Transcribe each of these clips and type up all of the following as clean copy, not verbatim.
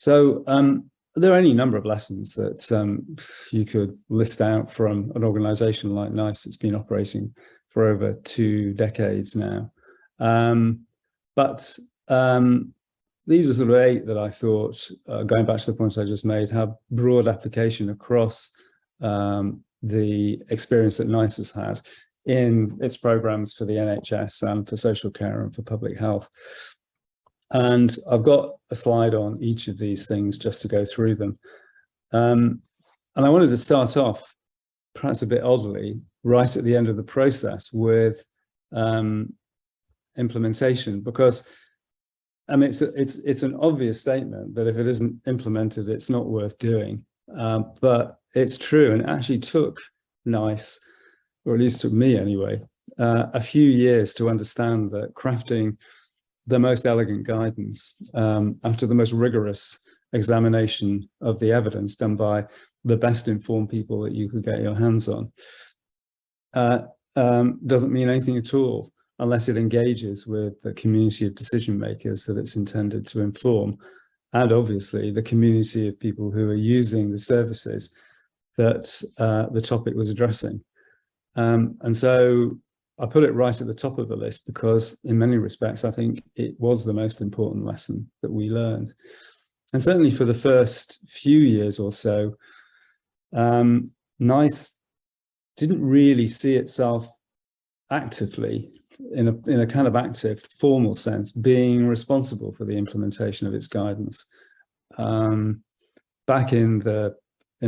So there are any number of lessons that you could list out from an organization like NICE that's been operating for over 2 decades now. But these are sort of 8 that I thought, going back to the points I just made, have broad application across the experience that NICE has had in its programs for the NHS and for social care and for public health. And I've got a slide on each of these things just to go through them. And I wanted to start off, perhaps a bit oddly, right at the end of the process with implementation, because I mean, it's an obvious statement that if it isn't implemented, it's not worth doing. But it's true, and it actually took NICE, or at least took me anyway, a few years to understand that crafting the most elegant guidance after the most rigorous examination of the evidence done by the best informed people that you could get your hands on doesn't mean anything at all unless it engages with the community of decision makers that it's intended to inform, and obviously the community of people who are using the services that the topic was addressing. And so I put it right at the top of the list because in many respects, I think it was the most important lesson that we learned. And certainly for the first few years or so, NICE didn't really see itself actively, in a kind of active, formal sense, being responsible for the implementation of its guidance. Back in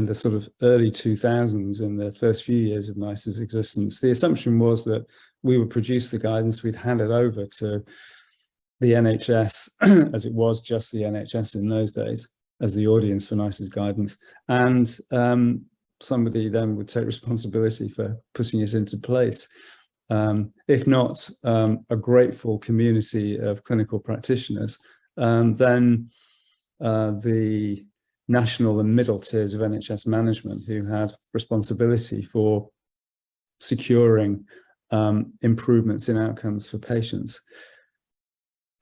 the sort of early 2000s, in the first few years of NICE's existence, the assumption was that we would produce the guidance, we'd hand it over to the NHS, as it was just the NHS in those days, as the audience for NICE's guidance, and somebody then would take responsibility for putting it into place. If not a grateful community of clinical practitioners, then the national and middle tiers of NHS management who had responsibility for securing improvements in outcomes for patients.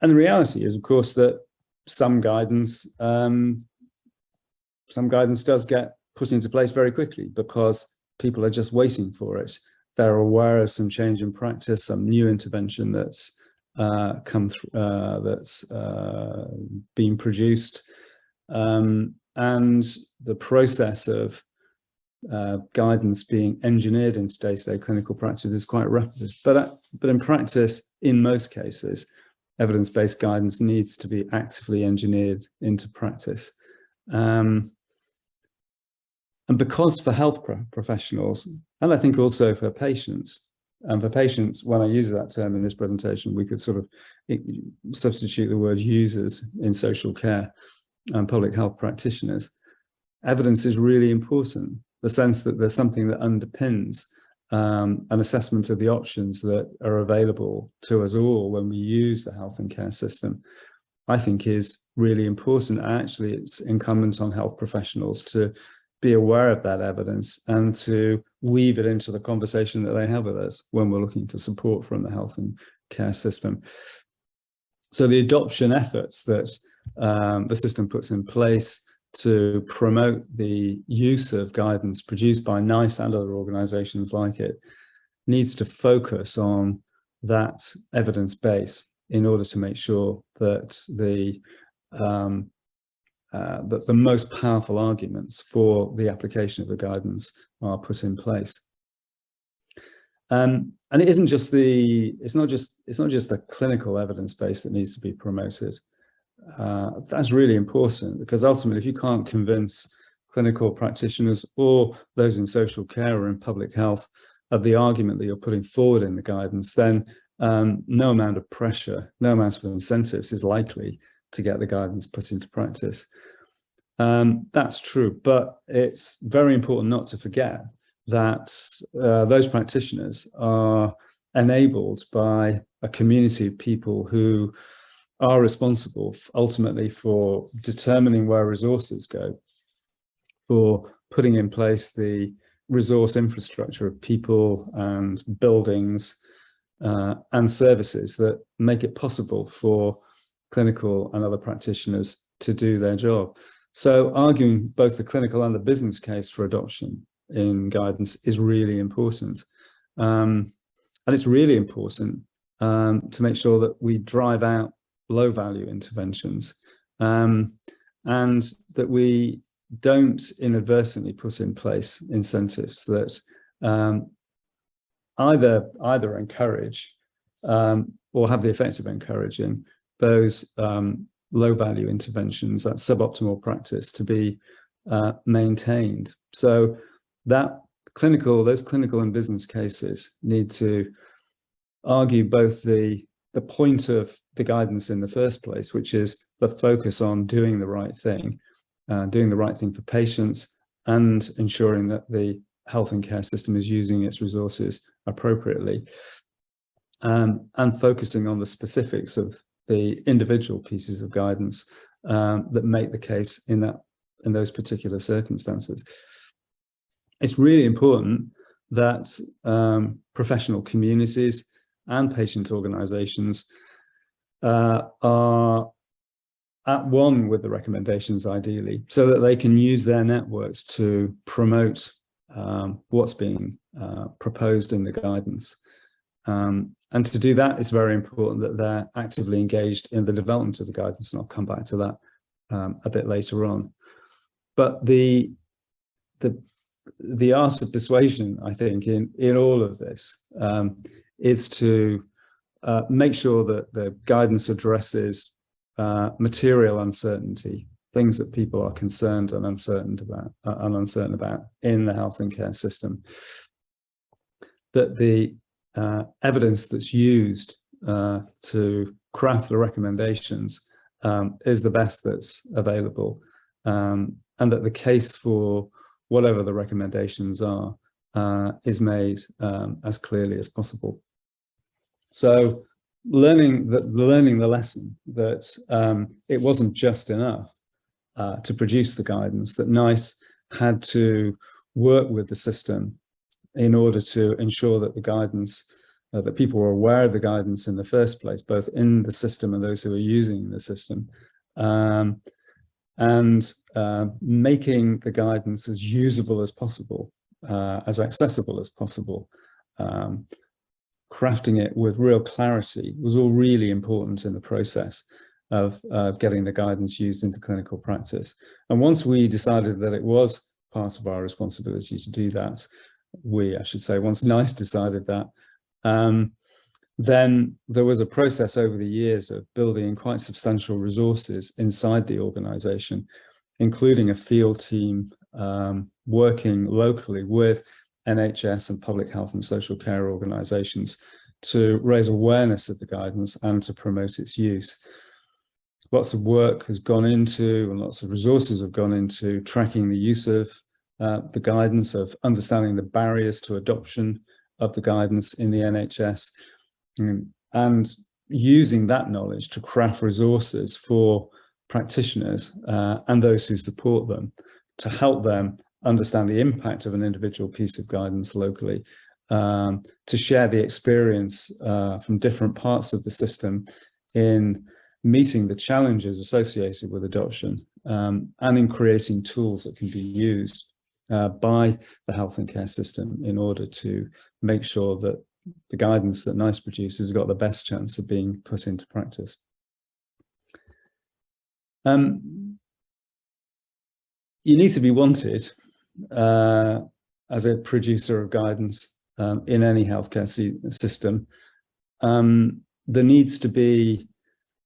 And the reality is, of course, that some guidance does get put into place very quickly because people are just waiting for it. They're aware of some change in practice, some new intervention that's come through, that's been produced. And the process of guidance being engineered into day-to-day clinical practice is quite rapid. But in practice, in most cases, evidence-based guidance needs to be actively engineered into practice. And because for health professionals, and I think also for patients, and for patients, when I use that term in this presentation, we could sort of substitute the word users in social care and public health practitioners. Evidence is really important, the sense that there's something that underpins an assessment of the options that are available to us all when we use the health and care system, I think is really important. Actually, it's incumbent on health professionals to be aware of that evidence and to weave it into the conversation that they have with us when we're looking for support from the health and care system. So the adoption efforts that the system puts in place to promote the use of guidance produced by NICE and other organizations like it needs to focus on that evidence base in order to make sure that the most powerful arguments for the application of the guidance are put in place. And it isn't just it's not just the clinical evidence base that needs to be promoted. That's really important, because ultimately, if you can't convince clinical practitioners or those in social care or in public health of the argument that you're putting forward in the guidance, then no amount of pressure, no amount of incentives is likely to get the guidance put into practice. That's true, but it's very important not to forget that those practitioners are enabled by a community of people who are responsible ultimately for determining where resources go, for putting in place the resource infrastructure of people and buildings and services that make it possible for clinical and other practitioners to do their job. So arguing both the clinical and the business case for adoption in guidance is really important. And it's really important to make sure that we drive out low value interventions, and that we don't inadvertently put in place incentives that either encourage or have the effect of encouraging those low value interventions, that suboptimal practice, to be maintained. So that those clinical and business cases need to argue both the point of the guidance in the first place, which is the focus on doing the right thing for patients, and ensuring that the health and care system is using its resources appropriately, and focusing on the specifics of the individual pieces of guidance that make the case in those particular circumstances. It's really important that professional communities and patient organizations are at one with the recommendations, ideally, so that they can use their networks to promote what's being proposed in the guidance. And to do that, it's very important that they're actively engaged in the development of the guidance, and I'll come back to that a bit later on. But the art of persuasion, I think, in all of this is to make sure that the guidance addresses material uncertainty, things that people are concerned and uncertain about in the health and care system, that the evidence that's used to craft the recommendations is the best that's available, and that the case for whatever the recommendations are is made as clearly as possible. So learning the lesson that it wasn't just enough to produce the guidance, that NICE had to work with the system in order to ensure that the guidance, that people were aware of the guidance in the first place, both in the system and those who are using the system, and making the guidance as usable as possible, as accessible as possible. Crafting it with real clarity was all really important in the process of getting the guidance used into clinical practice. And once we decided that it was part of our responsibility to do that, I should say, once NICE decided that, then there was a process over the years of building quite substantial resources inside the organization, including a field team working locally with NHS and public health and social care organizations to raise awareness of the guidance and to promote its use. Lots of work has gone into, and lots of resources have gone into, tracking the use of the guidance, of understanding the barriers to adoption of the guidance in the NHS, and using that knowledge to craft resources for practitioners and those who support them, to help them understand the impact of an individual piece of guidance locally, to share the experience from different parts of the system in meeting the challenges associated with adoption, and in creating tools that can be used by the health and care system in order to make sure that the guidance that NICE produces has got the best chance of being put into practice. You need to be wanted as a producer of guidance in any healthcare system. There needs to be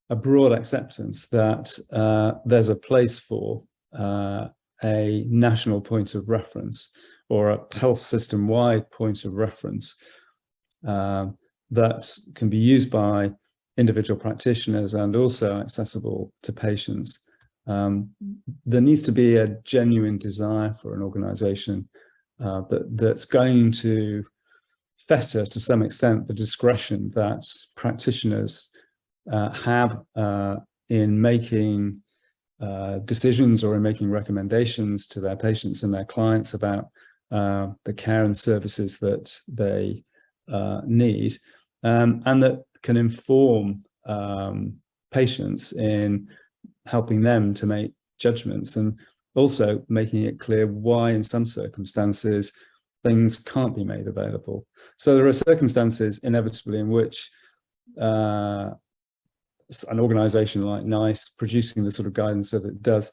a broad acceptance that there's a place for a national point of reference, or a health system-wide point of reference that can be used by individual practitioners and also accessible to patients. There needs to be a genuine desire for an organization that's going to fetter, to some extent, the discretion that practitioners have in making decisions or in making recommendations to their patients and their clients about the care and services that they need, and that can inform patients in helping them to make judgments, and also making it clear why in some circumstances things can't be made available. So there are circumstances inevitably in which an organization like NICE producing the sort of guidance that it does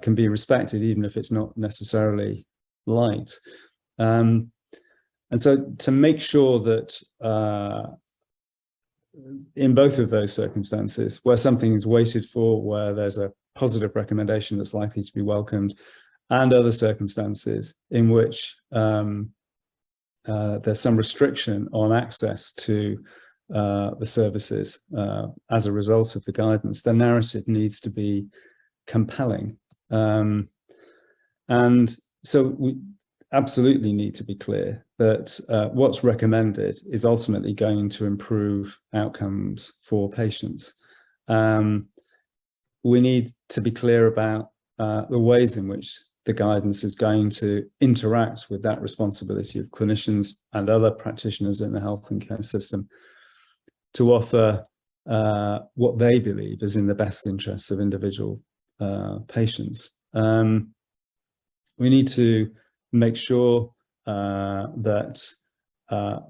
can be respected, even if it's not necessarily liked. And so to make sure that in both of those circumstances, where something is waited for, where there's a positive recommendation that's likely to be welcomed, and other circumstances in which there's some restriction on access to the services as a result of the guidance, the narrative needs to be compelling. And so we absolutely need to be clear that what's recommended is ultimately going to improve outcomes for patients. We need to be clear about the ways in which the guidance is going to interact with that responsibility of clinicians and other practitioners in the health and care system to offer what they believe is in the best interests of individual patients. We need to make sure that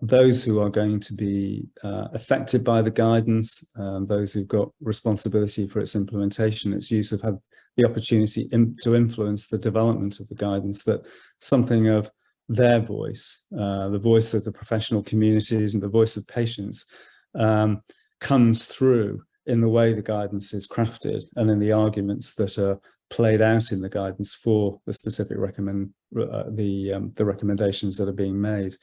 those who are going to be affected by the guidance, those who've got responsibility for its implementation, its use, have had the opportunity to influence the development of the guidance, that something of their voice, the voice of the professional communities and the voice of patients, comes through in the way the guidance is crafted and in the arguments that are played out in the guidance for the specific the recommendations that are being made.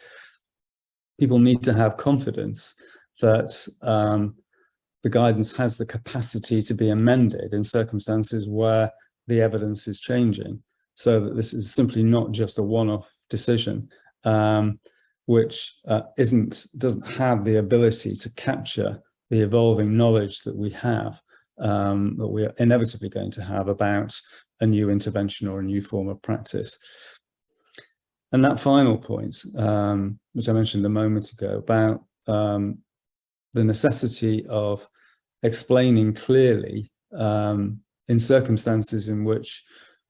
People need to have confidence that the guidance has the capacity to be amended in circumstances where the evidence is changing, so that this is simply not just a one-off decision, which doesn't have the ability to capture the evolving knowledge that we have, that we are inevitably going to have about a new intervention or a new form of practice. And that final point, which I mentioned a moment ago, about the necessity of explaining clearly in circumstances in which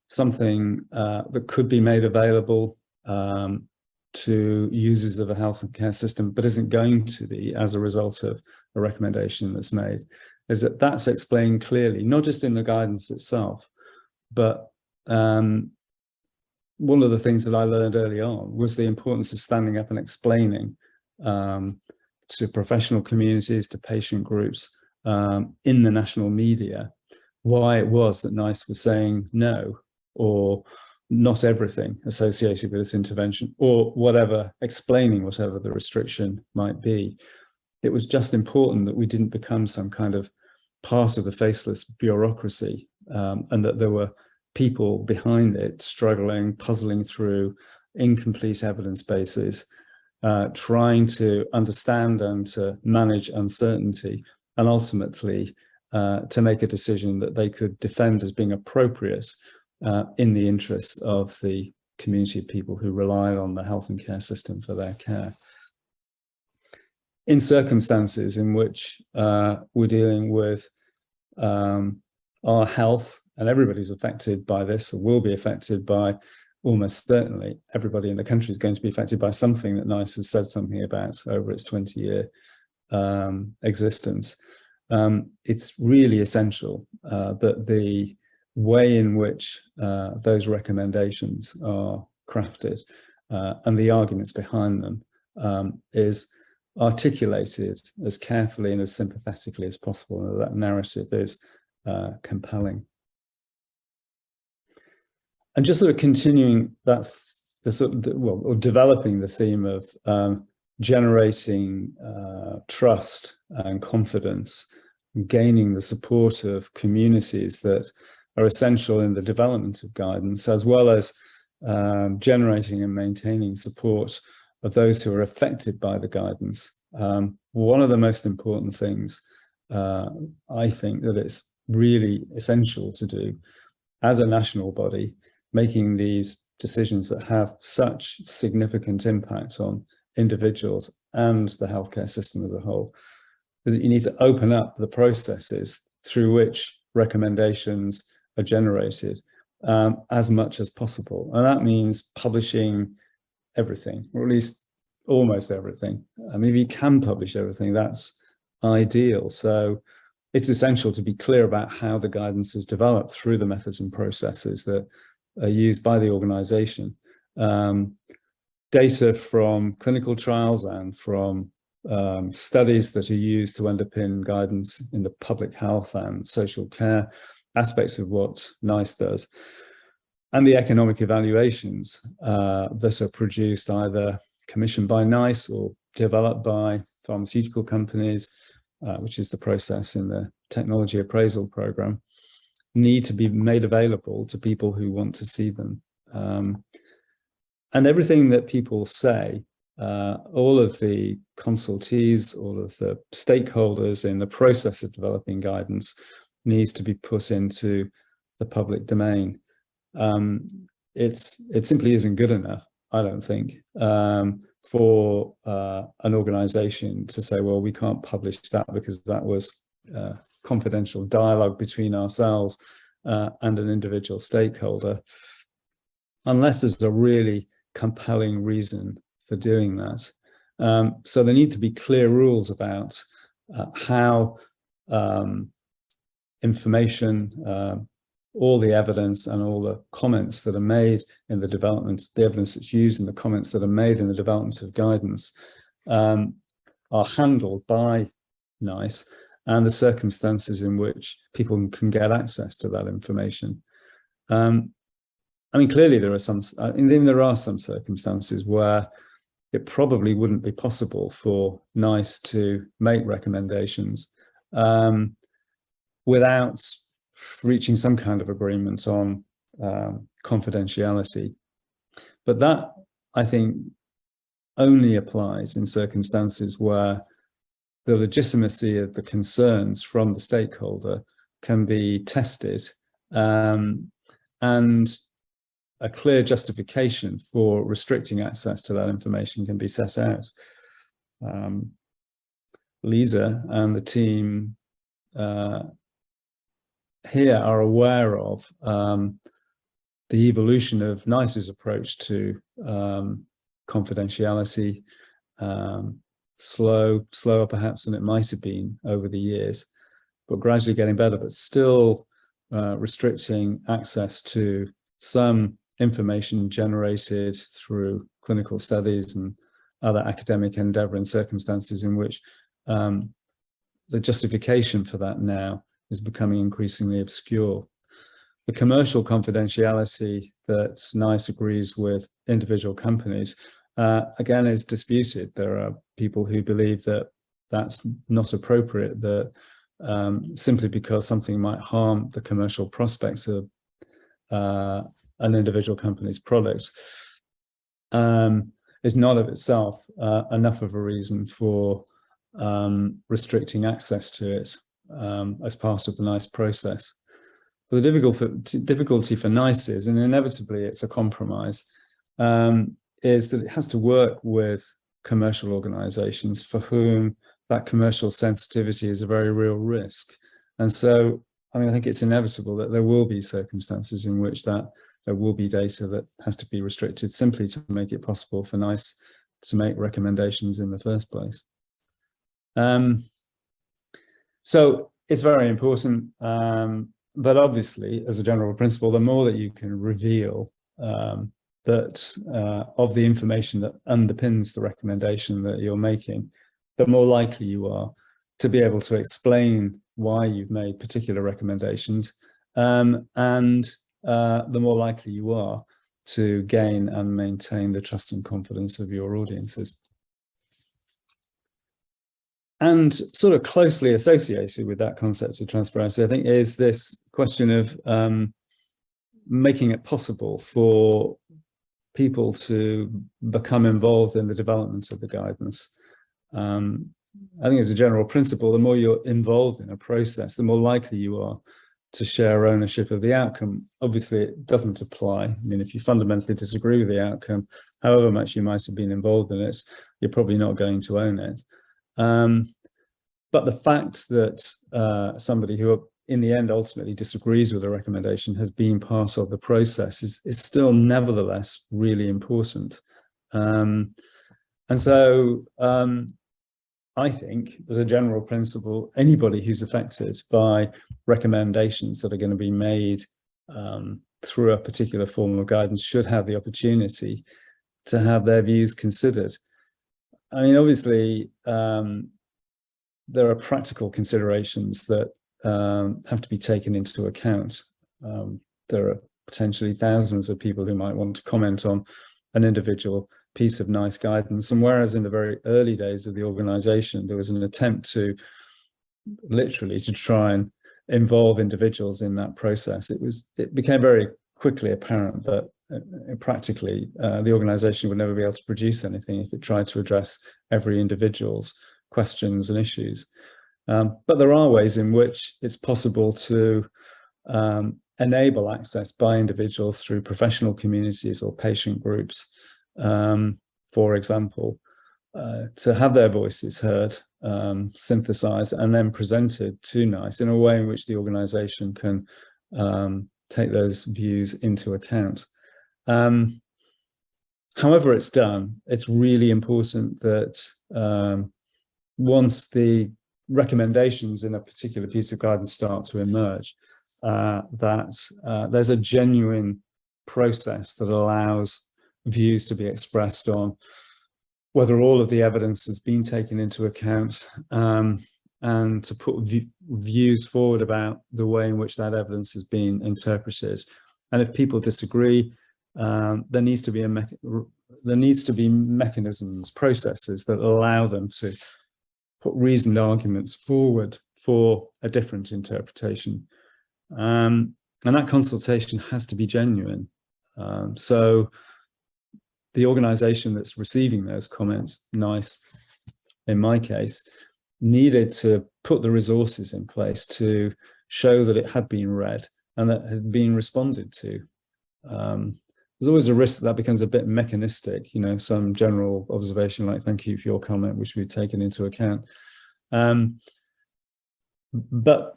something that could be made available to users of a health and care system, but isn't going to be as a result of a recommendation that's made, is that that's explained clearly, not just in the guidance itself, but one of the things that I learned early on was the importance of standing up and explaining to professional communities, to patient groups, in the national media, why it was that NICE was saying no, or not everything associated with this intervention, or whatever, explaining whatever the restriction might be. It was just important that we didn't become some kind of part of the faceless bureaucracy, and that there were people behind it struggling, puzzling through incomplete evidence bases, trying to understand and to manage uncertainty, and ultimately to make a decision that they could defend as being appropriate in the interests of the community of people who rely on the health and care system for their care. In circumstances in which we're dealing with our health, and everybody's affected by this, or will be affected by, almost certainly everybody in the country is going to be affected by something that NICE has said something about over its 20-year existence. It's really essential that the way in which those recommendations are crafted and the arguments behind them is articulated as carefully and as sympathetically as possible, and that narrative is compelling. And just sort of continuing that, or developing the theme of generating trust and confidence, gaining the support of communities that are essential in the development of guidance, as well as generating and maintaining support of those who are affected by the guidance. One of the most important things I think that it's really essential to do as a national body, making these decisions that have such significant impact on individuals and the healthcare system as a whole, is that you need to open up the processes through which recommendations are generated as much as possible. And that means publishing everything, or at least almost everything. I mean, if you can publish everything, that's ideal. So it's essential to be clear about how the guidance is developed through the methods and processes that are used by the organization. Data from clinical trials and from studies that are used to underpin guidance in the public health and social care aspects of what NICE does, and the economic evaluations that are produced either commissioned by NICE or developed by pharmaceutical companies, which is the process in the technology appraisal program, need to be made available to people who want to see them. And everything that people say, all of the consultees, all of the stakeholders in the process of developing guidance needs to be put into the public domain. It simply isn't good enough, I don't think, for an organization to say, well, we can't publish that because that was confidential dialogue between ourselves and an individual stakeholder, unless there's a really compelling reason for doing that. So there need to be clear rules about how information, all the evidence and all the comments that are made in the development, the evidence that's used and the comments that are made in the development of guidance are handled by NICE, and the circumstances in which people can get access to that information. I mean, clearly there are some circumstances where it probably wouldn't be possible for NICE to make recommendations without reaching some kind of agreement on confidentiality. But that, I think, only applies in circumstances where the legitimacy of the concerns from the stakeholder can be tested, and a clear justification for restricting access to that information can be set out. Lisa and the team here are aware of the evolution of NICE's approach to confidentiality, slower perhaps than it might have been over the years, but gradually getting better, but still restricting access to some information generated through clinical studies and other academic endeavor in circumstances in which the justification for that now is becoming increasingly obscure. The commercial confidentiality that NICE agrees with individual companies, again, is disputed. There are people who believe that that's not appropriate, that simply because something might harm the commercial prospects of an individual company's product is not of itself enough of a reason for restricting access to it as part of the NICE process. But the difficulty for NICE is, and inevitably it's a compromise, is that it has to work with commercial organizations for whom that commercial sensitivity is a very real risk. And so, I mean, I think it's inevitable that there will be circumstances in which that there will be data that has to be restricted simply to make it possible for NICE to make recommendations in the first place. So it's very important, but obviously, as a general principle, the more that you can reveal that of the information that underpins the recommendation that you're making, the more likely you are to be able to explain why you've made particular recommendations, and the more likely you are to gain and maintain the trust and confidence of your audiences. And sort of closely associated with that concept of transparency, I think, is this question of making it possible for people to become involved in the development of the guidance. I think as a general principle, the more you're involved in a process, the more likely you are to share ownership of the outcome. Obviously, it doesn't apply. I mean, if you fundamentally disagree with the outcome, however much you might have been involved in it, you're probably not going to own it. But the fact that somebody who in the end ultimately disagrees with a recommendation has been part of the process is still nevertheless really important. And so I think, as a general principle, anybody who's affected by recommendations that are going to be made through a particular form of guidance should have the opportunity to have their views considered. I mean, obviously, there are practical considerations that have to be taken into account. There are potentially thousands of people who might want to comment on an individual piece of NICE guidance. And whereas in the very early days of the organization, there was an attempt to literally to try and involve individuals in that process, it became very quickly apparent that practically the organization would never be able to produce anything if it tried to address every individual's questions and issues. But there are ways in which it's possible to enable access by individuals through professional communities or patient groups, for example, to have their voices heard, synthesized, and then presented to NICE in a way in which the organization can take those views into account. However it's done, it's really important that once the recommendations in a particular piece of guidance start to emerge, that there's a genuine process that allows views to be expressed on whether all of the evidence has been taken into account, and to put views forward about the way in which that evidence has been interpreted. And if people disagree, there needs to be mechanisms, processes that allow them to put reasoned arguments forward for a different interpretation. And that consultation has to be genuine. So the organization that's receiving those comments, NICE, in my case, needed to put the resources in place to show that it had been read and that it had been responded to. There's always a risk that becomes a bit mechanistic, some general observation like, thank you for your comment, which we've taken into account. But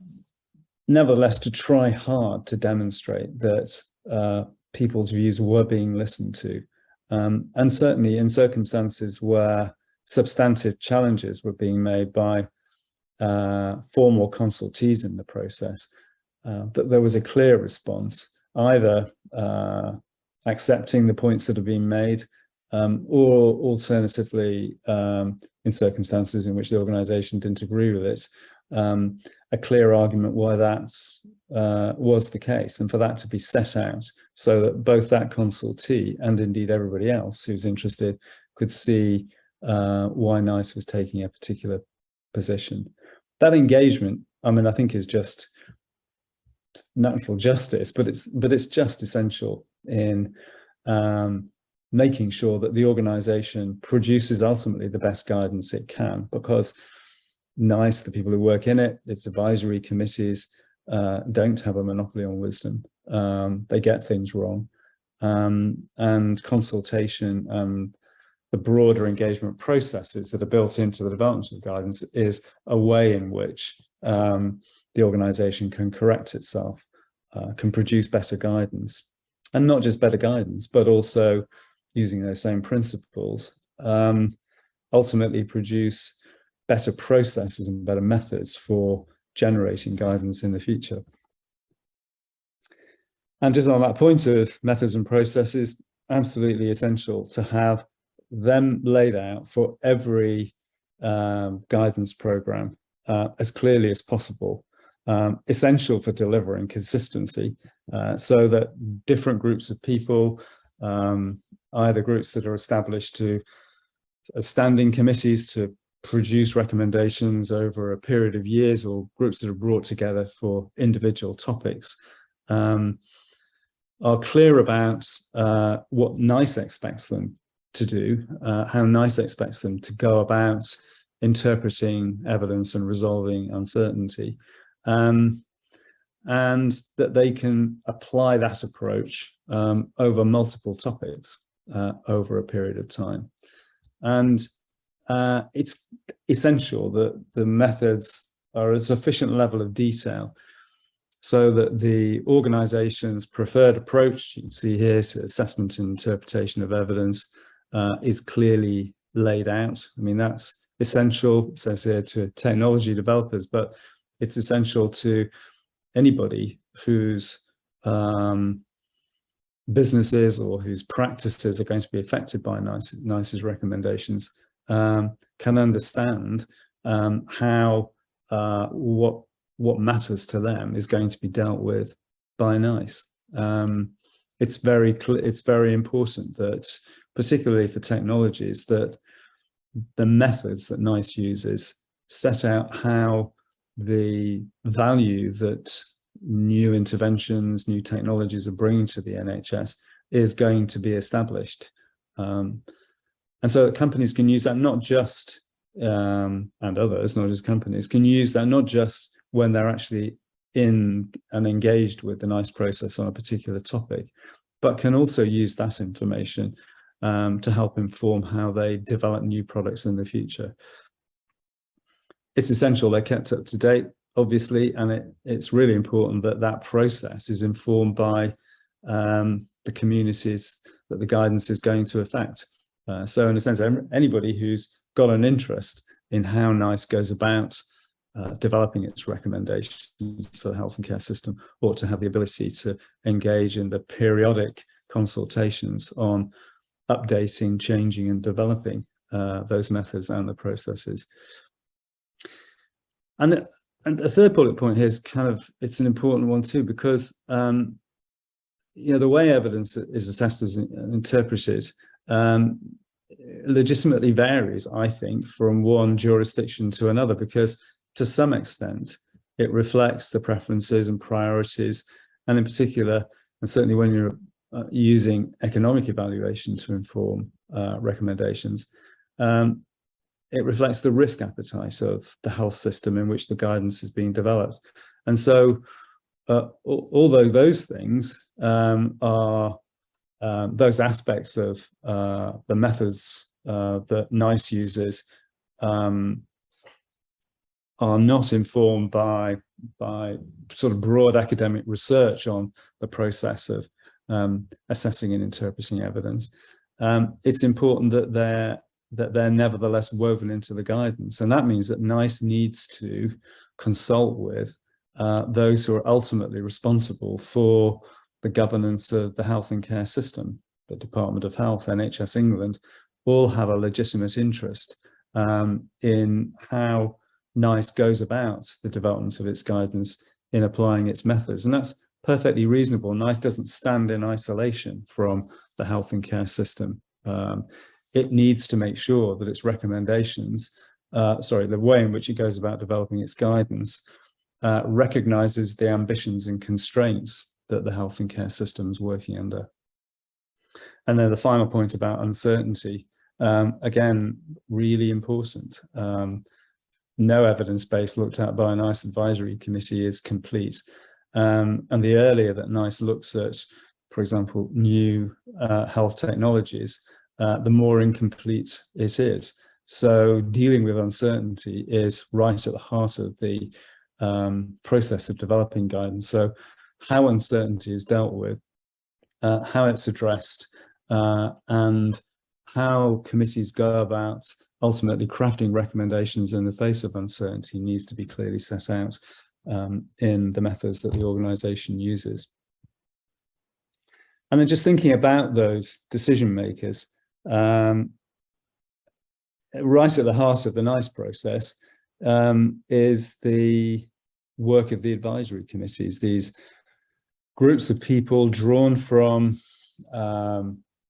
nevertheless, to try hard to demonstrate that people's views were being listened to. And certainly in circumstances where substantive challenges were being made by formal consultees in the process, that there was a clear response, either accepting the points that have been made, or alternatively, in circumstances in which the organization didn't agree with it, a clear argument why that was the case, and for that to be set out so that both that consultee and indeed everybody else who's interested could see why NICE was taking a particular position. That engagement, I think, is just natural justice, but it's just essential in making sure that the organization produces ultimately the best guidance it can, because NICE, the people who work in it, its advisory committees, don't have a monopoly on wisdom. They get things wrong. And consultation and the broader engagement processes that are built into the development of guidance is a way in which the organization can correct itself, can produce better guidance, and not just better guidance, but also using those same principles, ultimately produce better processes and better methods for generating guidance in the future. And just on that point of methods and processes, absolutely essential to have them laid out for every guidance program as clearly as possible, essential for delivering consistency, so that different groups of people, either groups that are established as standing committees to produce recommendations over a period of years, or groups that are brought together for individual topics, are clear about what NICE expects them to do, how NICE expects them to go about interpreting evidence and resolving uncertainty, and that they can apply that approach over multiple topics over a period of time. And it's essential that the methods are a sufficient level of detail so that the organization's preferred approach, you can see here, to assessment and interpretation of evidence is clearly laid out. I mean, that's essential, it says here, to technology developers, but it's essential to anybody whose businesses or whose practices are going to be affected by NICE's recommendations, can understand how what matters to them is going to be dealt with by NICE. It's very important that, particularly for technologies, that the methods that NICE uses set out how the value that new interventions, new technologies are bringing to the NHS is going to be established. And so that companies can use that not just, and others, not just companies, can use that not just when they're actually in and engaged with the NICE process on a particular topic, but can also use that information to help inform how they develop new products in the future. It's essential they're kept up to date, obviously, and it's really important that that process is informed by the communities that the guidance is going to affect. So in a sense, anybody who's got an interest in how NICE goes about developing its recommendations for the health and care system ought to have the ability to engage in the periodic consultations on updating, changing and developing those methods and the processes. And the third bullet point here is it's an important one too, because the way evidence is assessed and interpreted legitimately varies, I think, from one jurisdiction to another, because to some extent it reflects the preferences and priorities, and in particular, and certainly when you're using economic evaluation to inform recommendations, it reflects the risk appetite of the health system in which the guidance is being developed. And so although those things are those aspects of the methods that NICE uses are not informed by sort of broad academic research on the process of assessing and interpreting evidence, it's important that they're nevertheless woven into the guidance. And that means that NICE needs to consult with those who are ultimately responsible for the governance of the health and care system. The Department of Health, NHS England, all have a legitimate interest in how NICE goes about the development of its guidance in applying its methods. And that's perfectly reasonable. NICE doesn't stand in isolation from the health and care system. It needs to make sure that its recommendations, the way in which it goes about developing its guidance, recognizes the ambitions and constraints that the health and care system is working under. And then the final point about uncertainty, again, really important. No evidence base looked at by a NICE advisory committee is complete. And the earlier that NICE looks at, for example, new health technologies, the more incomplete it is. So dealing with uncertainty is right at the heart of the process of developing guidance. So how uncertainty is dealt with, how it's addressed, and how committees go about ultimately crafting recommendations in the face of uncertainty needs to be clearly set out in the methods that the organization uses. And then just thinking about those decision makers, right at the heart of the NICE process is the work of the advisory committees, these groups of people drawn from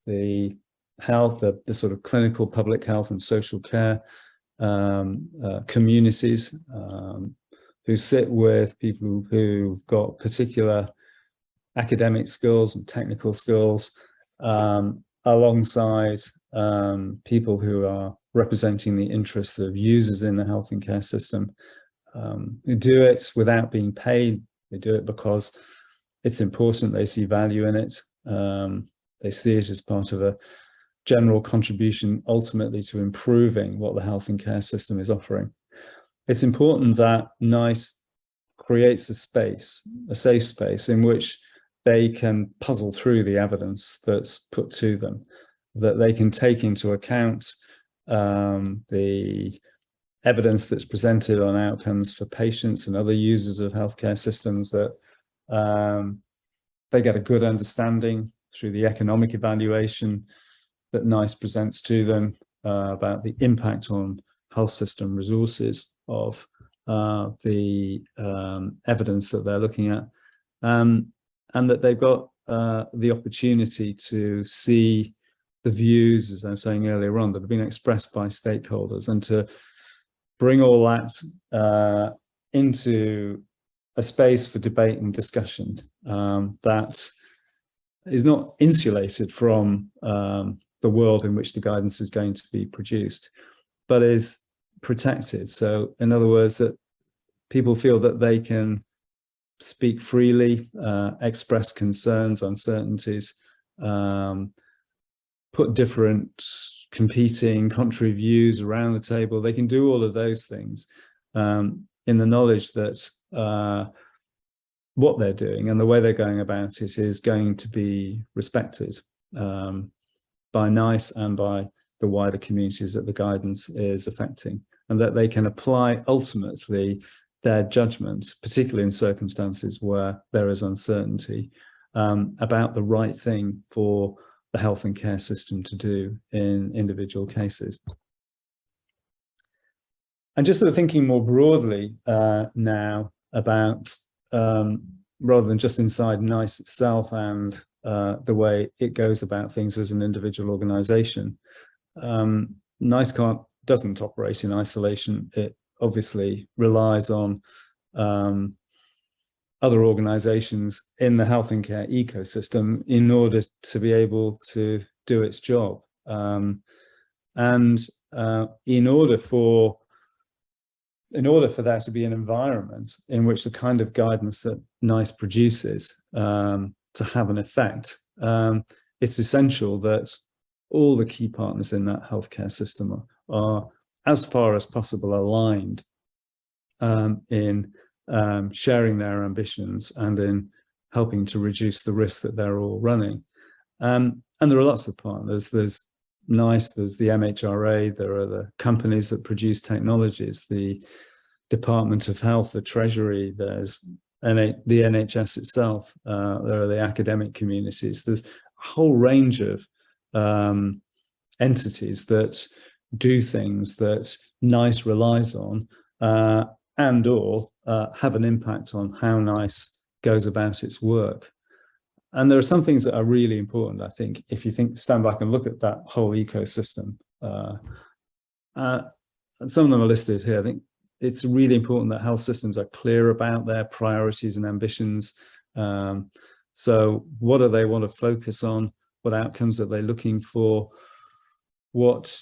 the health, the sort of clinical public health and social care communities, who sit with people who've got particular academic skills and technical skills, alongside people who are representing the interests of users in the health and care system, who do it without being paid. They do it because it's important, they see value in it. They see it as part of a general contribution ultimately to improving what the health and care system is offering. It's important that NICE creates a space, a safe space in which they can puzzle through the evidence that's put to them, that they can take into account the evidence that's presented on outcomes for patients and other users of healthcare systems, that they get a good understanding through the economic evaluation that NICE presents to them about the impact on health system resources of the evidence that they're looking at, and that they've got the opportunity to see the views, as I was saying earlier on, that have been expressed by stakeholders, and to bring all that into a space for debate and discussion that is not insulated from the world in which the guidance is going to be produced, but is protected. So in other words, that people feel that they can speak freely, express concerns, uncertainties, put different competing, contrary views around the table. They can do all of those things in the knowledge that what they're doing and the way they're going about it is going to be respected by NICE and by the wider communities that the guidance is affecting, and that they can apply ultimately their judgment, particularly in circumstances where there is uncertainty, about the right thing for the health and care system to do in individual cases. And just sort of thinking more broadly now about, rather than just inside NICE itself and the way it goes about things as an individual organization, NICE doesn't operate in isolation. It obviously relies on other organizations in the health and care ecosystem in order to be able to do its job. And in order for there to be an environment in which the kind of guidance that NICE produces to have an effect, it's essential that all the key partners in that healthcare system are as far as possible aligned in sharing their ambitions and in helping to reduce the risk that they're all running. And there are lots of partners. There's NICE, there's the MHRA, there are the companies that produce technologies, the Department of Health, the Treasury, there's the NHS itself, there are the academic communities. There's a whole range of entities that do things that NICE relies on and or have an impact on how NICE goes about its work. And there are some things that are really important, I think, if you stand back and look at that whole ecosystem. And some of them are listed here. I think it's really important that health systems are clear about their priorities and ambitions. So what do they want to focus on? What outcomes are they looking for? What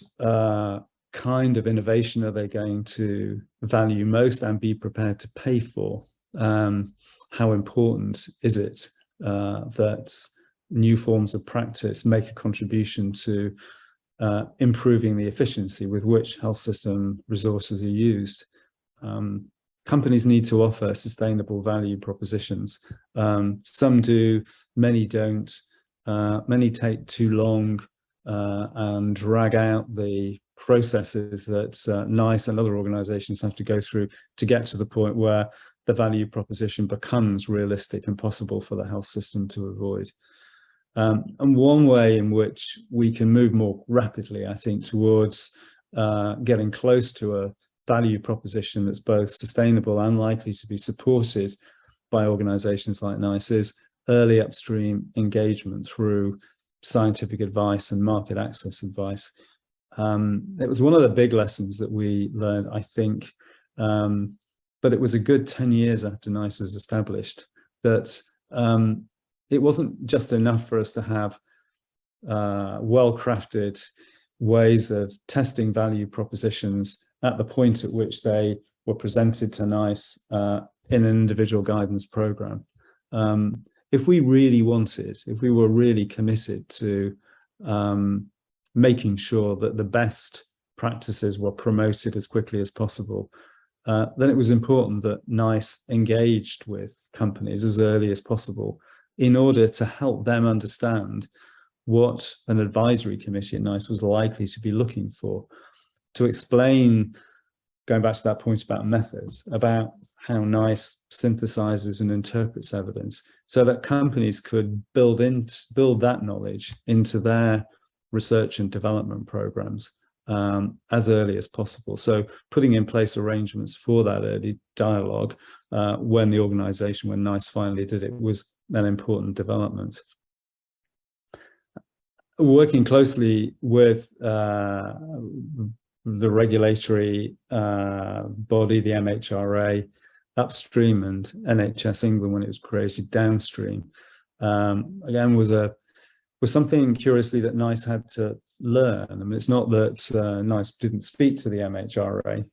kind of innovation are they going to value most and be prepared to pay for? How important is it that new forms of practice make a contribution to improving the efficiency with which health system resources are used? Companies need to offer sustainable value propositions. Some do, many don't. Many take too long and drag out the processes that NICE and other organizations have to go through to get to the point where the value proposition becomes realistic and possible for the health system to avoid. And one way in which we can move more rapidly, I think, towards getting close to a value proposition that's both sustainable and likely to be supported by organizations like NICE is early upstream engagement through scientific advice and market access advice. It was one of the big lessons that we learned, I think, but it was a good 10 years after NICE was established, that it wasn't just enough for us to have well-crafted ways of testing value propositions at the point at which they were presented to NICE in an individual guidance program. If we really wanted, if we were really committed to making sure that the best practices were promoted as quickly as possible, then it was important that NICE engaged with companies as early as possible in order to help them understand what an advisory committee at NICE was likely to be looking for, to explain, going back to that point about methods, about how NICE synthesizes and interprets evidence, so that companies could build that knowledge into their research and development programs as early as possible. So putting in place arrangements for that early dialogue when NICE finally did it, was an important development. Working closely with the regulatory body, the MHRA, upstream, and NHS England when it was created downstream, again was something curiously that NICE had to learn. I mean, it's not that NICE didn't speak to the MHRA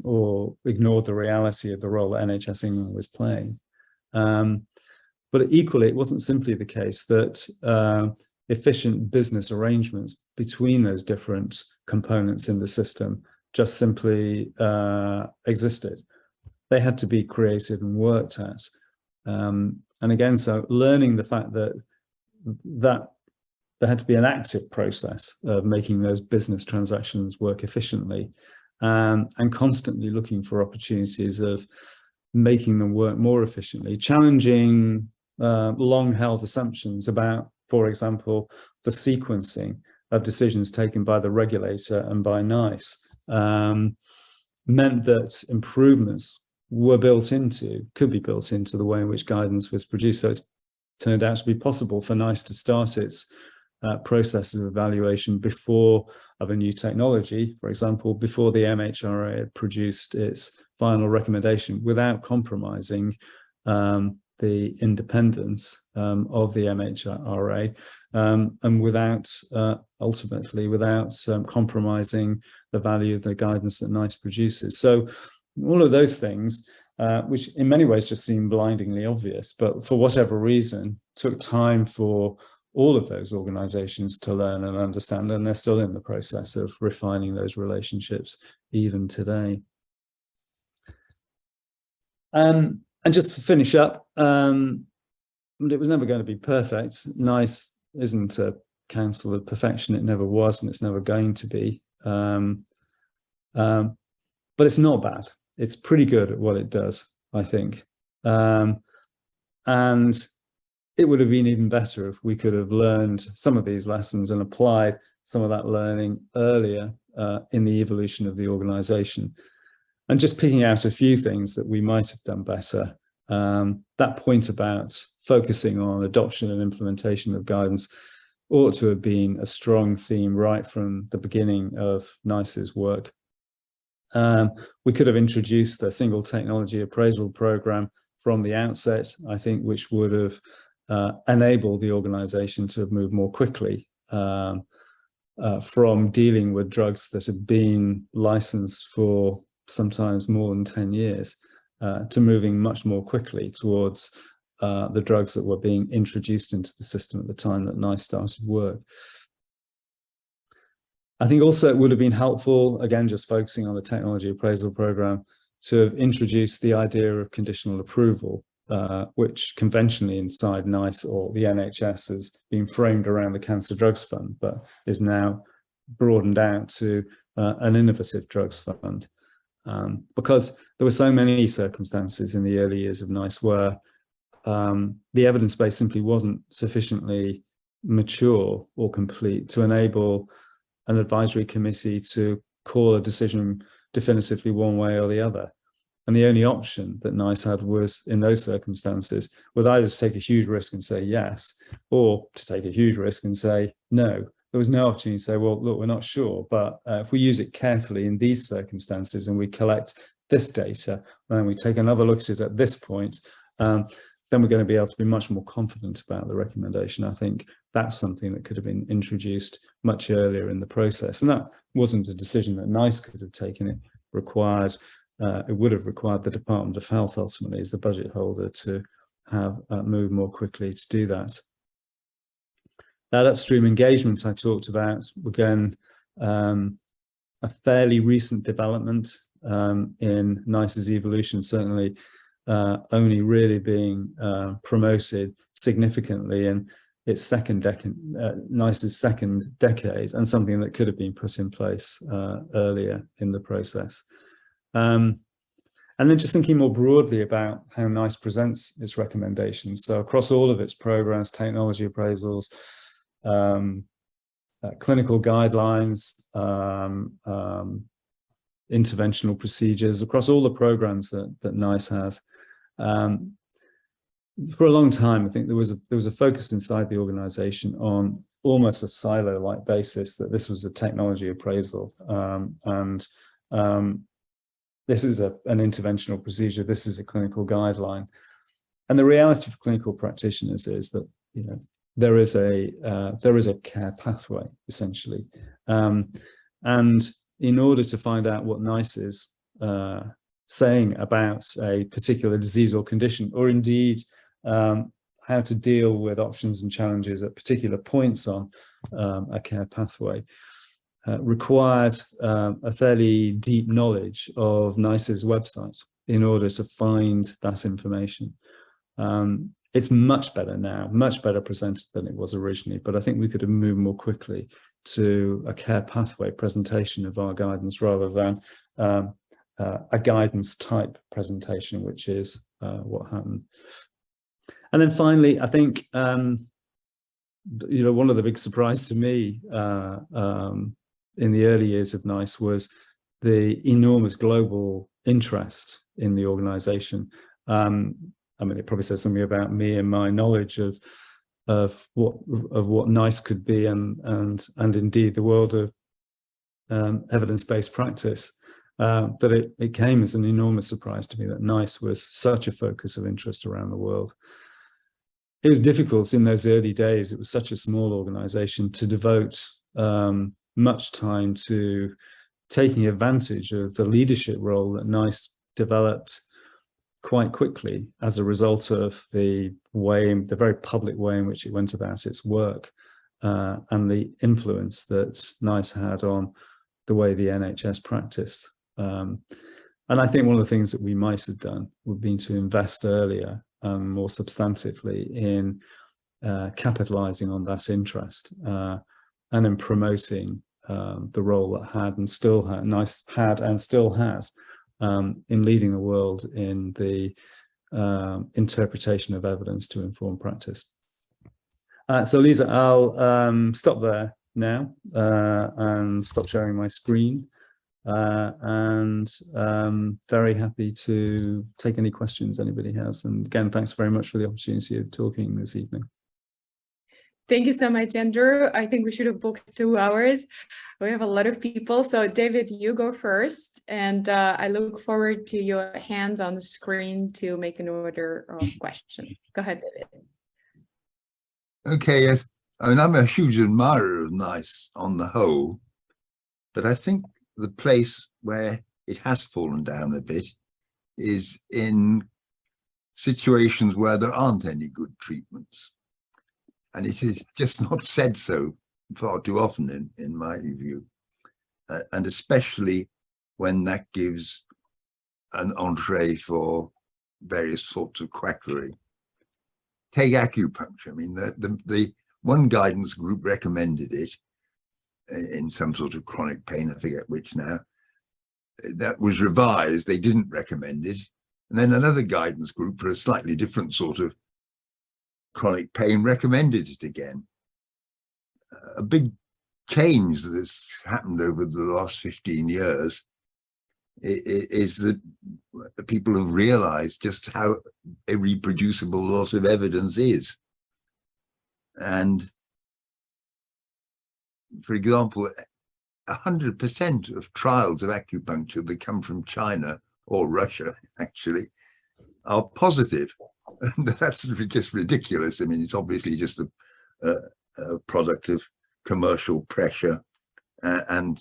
or ignored the reality of the role that NHS England was playing, but equally it wasn't simply the case that efficient business arrangements between those different components in the system just simply existed. They had to be created and worked at. And again, so learning the fact that there had to be an active process of making those business transactions work efficiently, and constantly looking for opportunities of making them work more efficiently, challenging long-held assumptions about, for example, the sequencing of decisions taken by the regulator and by NICE, meant that improvements could be built into the way in which guidance was produced. So it's turned out to be possible for NICE to start its processes of evaluation of a new technology, for example, before the MHRA had produced its final recommendation, without compromising the independence of the MHRA, and ultimately without compromising the value of the guidance that NICE produces. So all of those things, which in many ways just seem blindingly obvious, but for whatever reason took time for all of those organizations to learn and understand, and they're still in the process of refining those relationships even today. And just to finish up, it was never going to be perfect. NICE isn't a council of perfection. It never was, and it's never going to be. But it's not bad. It's pretty good at what it does, I think. And it would have been even better if we could have learned some of these lessons and applied some of that learning earlier in the evolution of the organization. And just picking out a few things that we might have done better, that point about focusing on adoption and implementation of guidance ought to have been a strong theme right from the beginning of NICE's work. We could have introduced the single technology appraisal program from the outset, I think, which would have enabled the organization to have moved more quickly from dealing with drugs that had been licensed for sometimes more than 10 years to moving much more quickly towards the drugs that were being introduced into the system at the time that NICE started work. I think also it would have been helpful, again, just focusing on the technology appraisal program, to have introduced the idea of conditional approval, which conventionally inside NICE or the NHS has been framed around the Cancer Drugs Fund, but is now broadened out to an innovative drugs fund. Because there were so many circumstances in the early years of NICE where the evidence base simply wasn't sufficiently mature or complete to enable an advisory committee to call a decision definitively one way or the other. And the only option that NICE had was, in those circumstances, was either to take a huge risk and say yes, or to take a huge risk and say no. There was no opportunity to say, well, look, we're not sure, but if we use it carefully in these circumstances and we collect this data, and then we take another look at it at this point, then we're going to be able to be much more confident about the recommendation. I think that's something that could have been introduced much earlier in the process. And that wasn't a decision that NICE could have taken. It would have required the Department of Health, ultimately, as the budget holder, to have moved more quickly to do that. That upstream engagement I talked about, again, a fairly recent development. in NICE's evolution, certainly only really being promoted significantly in its second decade, NICE's second decade, and something that could have been put in place earlier in the process. And then just thinking more broadly about how NICE presents its recommendations. So across all of its programs, technology appraisals, clinical guidelines, interventional procedures, across all the programs that NICE has. For a long time, I think there was a focus inside the organization on almost a silo-like basis, that this was a technology appraisal, and this is an interventional procedure, this is a clinical guideline. And the reality for clinical practitioners is that, you know, there is a care pathway, essentially. And in order to find out what NICE is saying about a particular disease or condition, or indeed how to deal with options and challenges at particular points on a care pathway, required a fairly deep knowledge of NICE's website in order to find that information. It's much better now, much better presented than it was originally, but I think we could have moved more quickly to a care pathway presentation of our guidance rather than a guidance type presentation, which is what happened. And then finally, I think, you know, one of the big surprises to me in the early years of NICE was the enormous global interest in the organization. I mean, it probably says something about me and my knowledge of what NICE could be, and indeed the world of evidence-based practice. That it came as an enormous surprise to me that NICE was such a focus of interest around the world. It was difficult in those early days. It was such a small organization to devote much time to taking advantage of the leadership role that NICE developed quite quickly as a result of the very public way in which it went about its work, and the influence that NICE had on the way the NHS practiced. And I think one of the things that we might have done would be to invest earlier, more substantively, in capitalizing on that interest and in promoting the role that NICE had and still has in leading the world in the interpretation of evidence to inform practice. So Lisa, I'll stop there now and stop sharing my screen, and very happy to take any questions anybody has. And again, thanks very much for the opportunity of talking this evening. Thank you so much, Andrew. I think we should have booked 2 hours. We have a lot of people. So David, you go first. And I look forward to your hands on the screen to make an order of questions. Go ahead, David. Okay, yes. I mean, I'm a huge admirer of NICE on the whole, but I think the place where it has fallen down a bit is in situations where there aren't any good treatments. And it is just not said so far too often, in my view, and especially when that gives an entree for various sorts of quackery. Take acupuncture. I mean, the one guidance group recommended it in some sort of chronic pain, I forget which now. That was revised, they didn't recommend it. And then another guidance group for a slightly different sort of chronic pain recommended it again. A big change that has happened over the last 15 years is that people have realized just how irreproducible a lot of evidence is. And for example, 100% of trials of acupuncture that come from China or Russia, actually, are positive. And that's just ridiculous. I mean, it's obviously just a product of commercial pressure and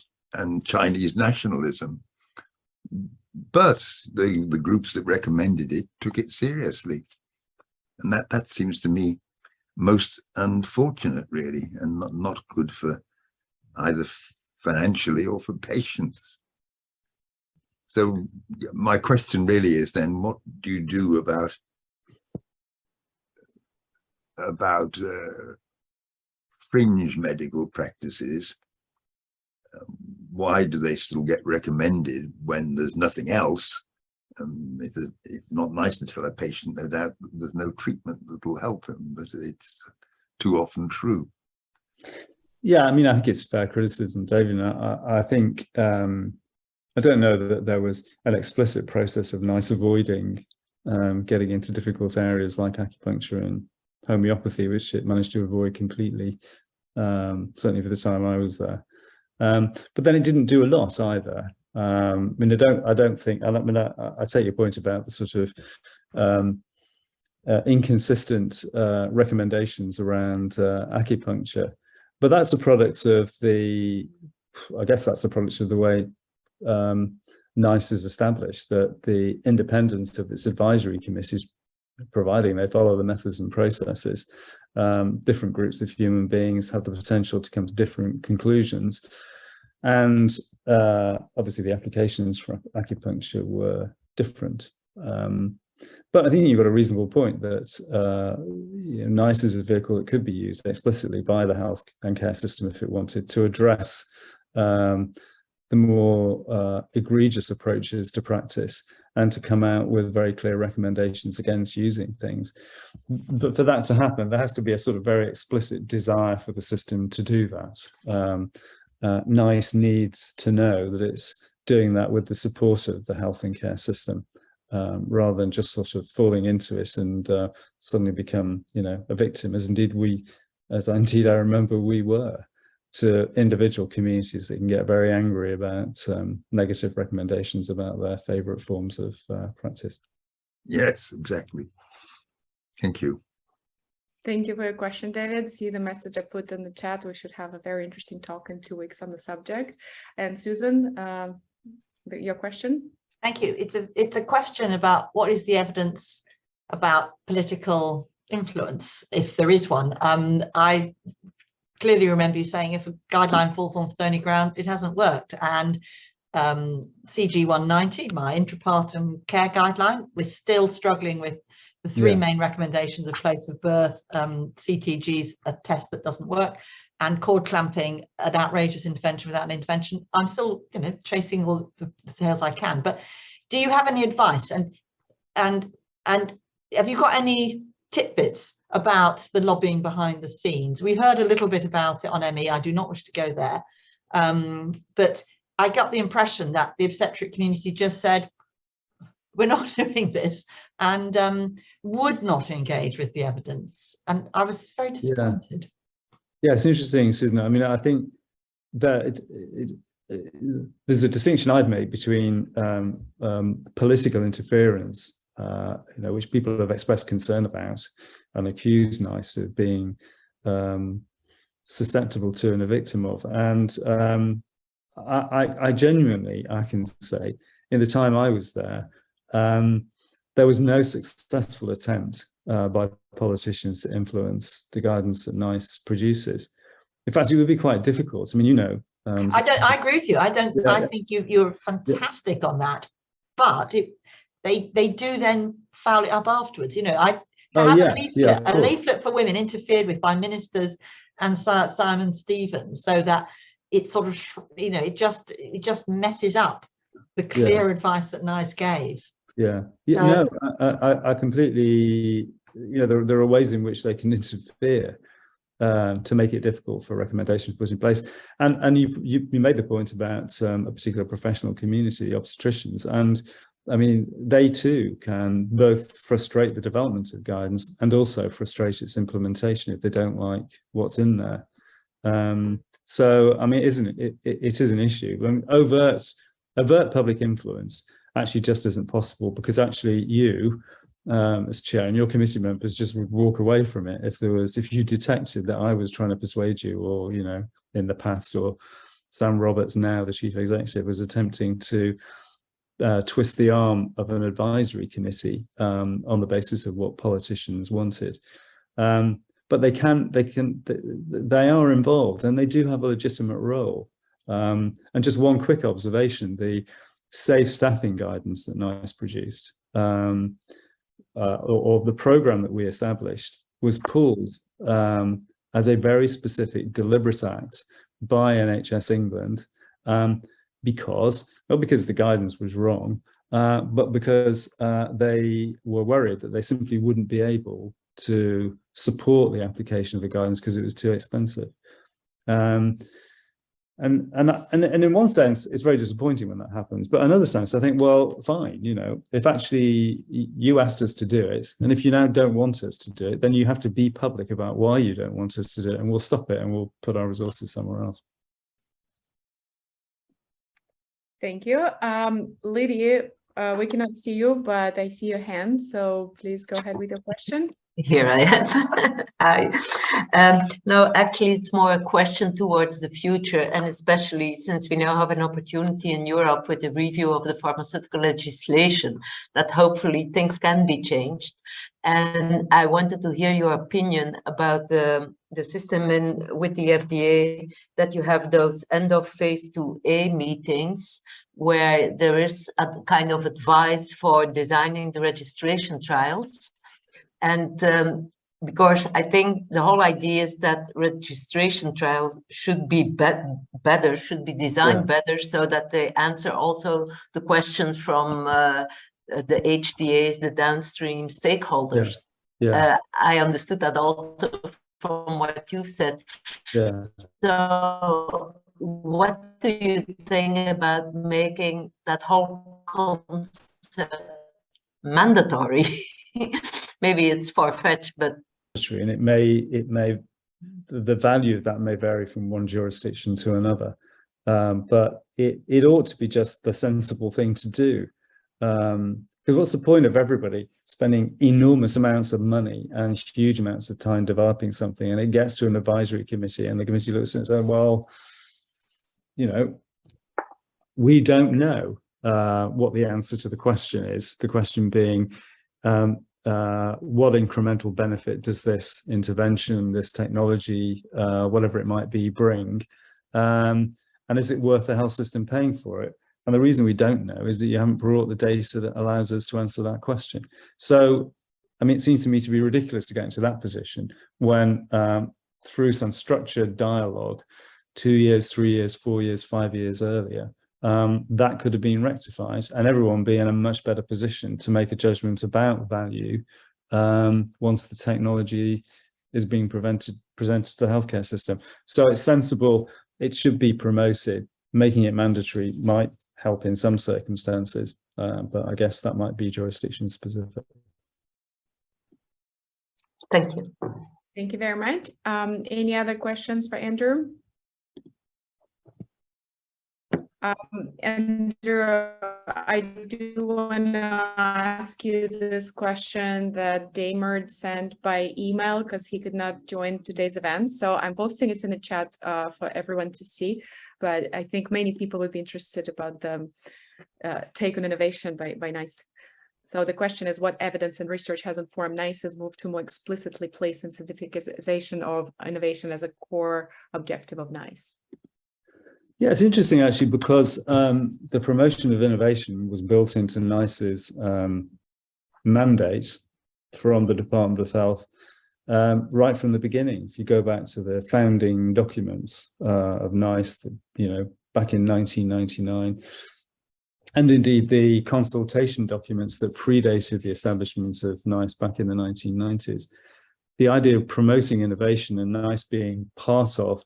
Chinese nationalism. But the groups that recommended it took it seriously. And that seems to me most unfortunate, really, and not good for either financially or for patients. So my question really is then, what do you do about fringe medical practices? Why do they still get recommended when there's nothing else? It's not nice to tell a patient, no doubt, that there's no treatment that will help him, but it's too often true. Yeah, I mean, I think it's fair criticism, David. I think, I don't know that there was an explicit process of NICE avoiding getting into difficult areas like acupuncture and homeopathy, which it managed to avoid completely, certainly for the time I was there. But then it didn't do a lot either. I mean, I don't think, I take your point about the sort of inconsistent recommendations around acupuncture, but that's a product of I guess that's a product of the way NICE is established, that the independence of its advisory committees, providing they follow the methods and processes, different groups of human beings have the potential to come to different conclusions. And obviously the applications for acupuncture were different. But I think you've got a reasonable point that NICE is a vehicle that could be used explicitly by the health and care system if it wanted to address the more egregious approaches to practice and to come out with very clear recommendations against using things. But for that to happen, there has to be a sort of very explicit desire for the system to do that. NICE needs to know that it's doing that with the support of the health and care system, rather than just sort of falling into it and suddenly become, a victim, as I remember we were, to individual communities that can get very angry about negative recommendations about their favorite forms of practice. Yes, exactly. Thank you. Thank you for your question, David. See the message I put in the chat. We should have a very interesting talk in 2 weeks on the subject. And Susan, your question? Thank you. It's a question about what is the evidence about political influence, if there is one. I clearly remember you saying if a guideline falls on stony ground, it hasn't worked. And CG 190, my intrapartum care guideline, we're still struggling with the three main recommendations of place of birth, CTG's a test that doesn't work, and cord clamping, an outrageous intervention without an intervention. I'm still, chasing all the details I can. But do you have any advice? And have you got any tidbits about the lobbying behind the scenes? We heard a little bit about it on ME. I do not wish to go there, but I got the impression that the obstetric community just said, we're not doing this, and would not engage with the evidence. And I was very disappointed. Yeah, it's interesting, Susan. I mean, I think that there's a distinction I'd make between political interference, which people have expressed concern about and accused NICE of being susceptible to and a victim of. And I genuinely, I can say, in the time I was there was no successful attempt by politicians to influence the guidance that NICE produces. In fact, it would be quite difficult. I mean, I agree with you. I think you're fantastic on that, but they do then foul it up afterwards. A leaflet for women interfered with by ministers and Simon Stevens, so that it sort of, it just messes up the clear advice that NICE gave. I completely, there are ways in which they can interfere to make it difficult for recommendations put in place. And you made the point about a particular professional community, obstetricians, and I mean, they too can both frustrate the development of guidance and also frustrate its implementation if they don't like what's in there. So, I mean, it is an issue. I mean, overt public influence actually just isn't possible, because actually you, as chair, and your committee members just would walk away from it if you detected that I was trying to persuade you, or, in the past, or Sam Roberts, now the chief executive, was attempting to twist the arm of an advisory committee on the basis of what politicians wanted. But they are involved, and they do have a legitimate role. And just one quick observation, the safe staffing guidance that NICE produced, or the program that we established, was pulled as a very specific, deliberate act by NHS England, not because the guidance was wrong, but because they were worried that they simply wouldn't be able to support the application of the guidance because it was too expensive. And in one sense, it's very disappointing when that happens. But in another sense, I think, well, fine, you know, if actually you asked us to do it, and if you now don't want us to do it, then you have to be public about why you don't want us to do it, and we'll stop it and we'll put our resources somewhere else. Thank you. Lydia, we cannot see you, but I see your hand, so please go ahead with your question. Here I am. Hi. No, actually, it's more a question towards the future, and especially since we now have an opportunity in Europe with the review of the pharmaceutical legislation, that hopefully things can be changed. And I wanted to hear your opinion about the system with the FDA, that you have those end of phase 2A meetings where there is a kind of advice for designing the registration trials. And because I think the whole idea is that registration trials should be better, should be designed better, so that they answer also the questions from the HTAs, the downstream stakeholders. I understood that also from what you said. So what do you think about making that whole concept mandatory? Maybe it's far-fetched, but and it may the value of that may vary from one jurisdiction to another, but it ought to be just the sensible thing to do, because what's the point of everybody spending enormous amounts of money and huge amounts of time developing something, and it gets to an advisory committee and the committee looks at it and says, well, you know, we don't know what the answer to the question is, the question being what incremental benefit does this intervention, this technology, whatever it might be, bring? And is it worth the health system paying for it? And the reason we don't know is that you haven't brought the data that allows us to answer that question. So, I mean, it seems to me to be ridiculous to get into that position when through some structured dialogue, 2 years, 3 years, 4 years, 5 years earlier, that could have been rectified and everyone be in a much better position to make a judgment about value once the technology is being presented to the healthcare system. So it's sensible, it should be promoted. Making it mandatory might help in some circumstances, but I guess that might be jurisdiction specific. Thank you. Thank you very much. Any other questions for Andrew? Andrew, I do want to ask you this question that Damard sent by email because he could not join today's event. So I'm posting it in the chat for everyone to see, but I think many people would be interested about the take on innovation by NICE. So the question is, what evidence and research has informed NICE's move to more explicitly place incentivization of innovation as a core objective of NICE? Yeah, it's interesting actually, because the promotion of innovation was built into NICE's mandate from the Department of Health right from the beginning. If you go back to the founding documents of NICE, you know, back in 1999, and indeed the consultation documents that predated the establishment of NICE back in the 1990s, the idea of promoting innovation and NICE being part of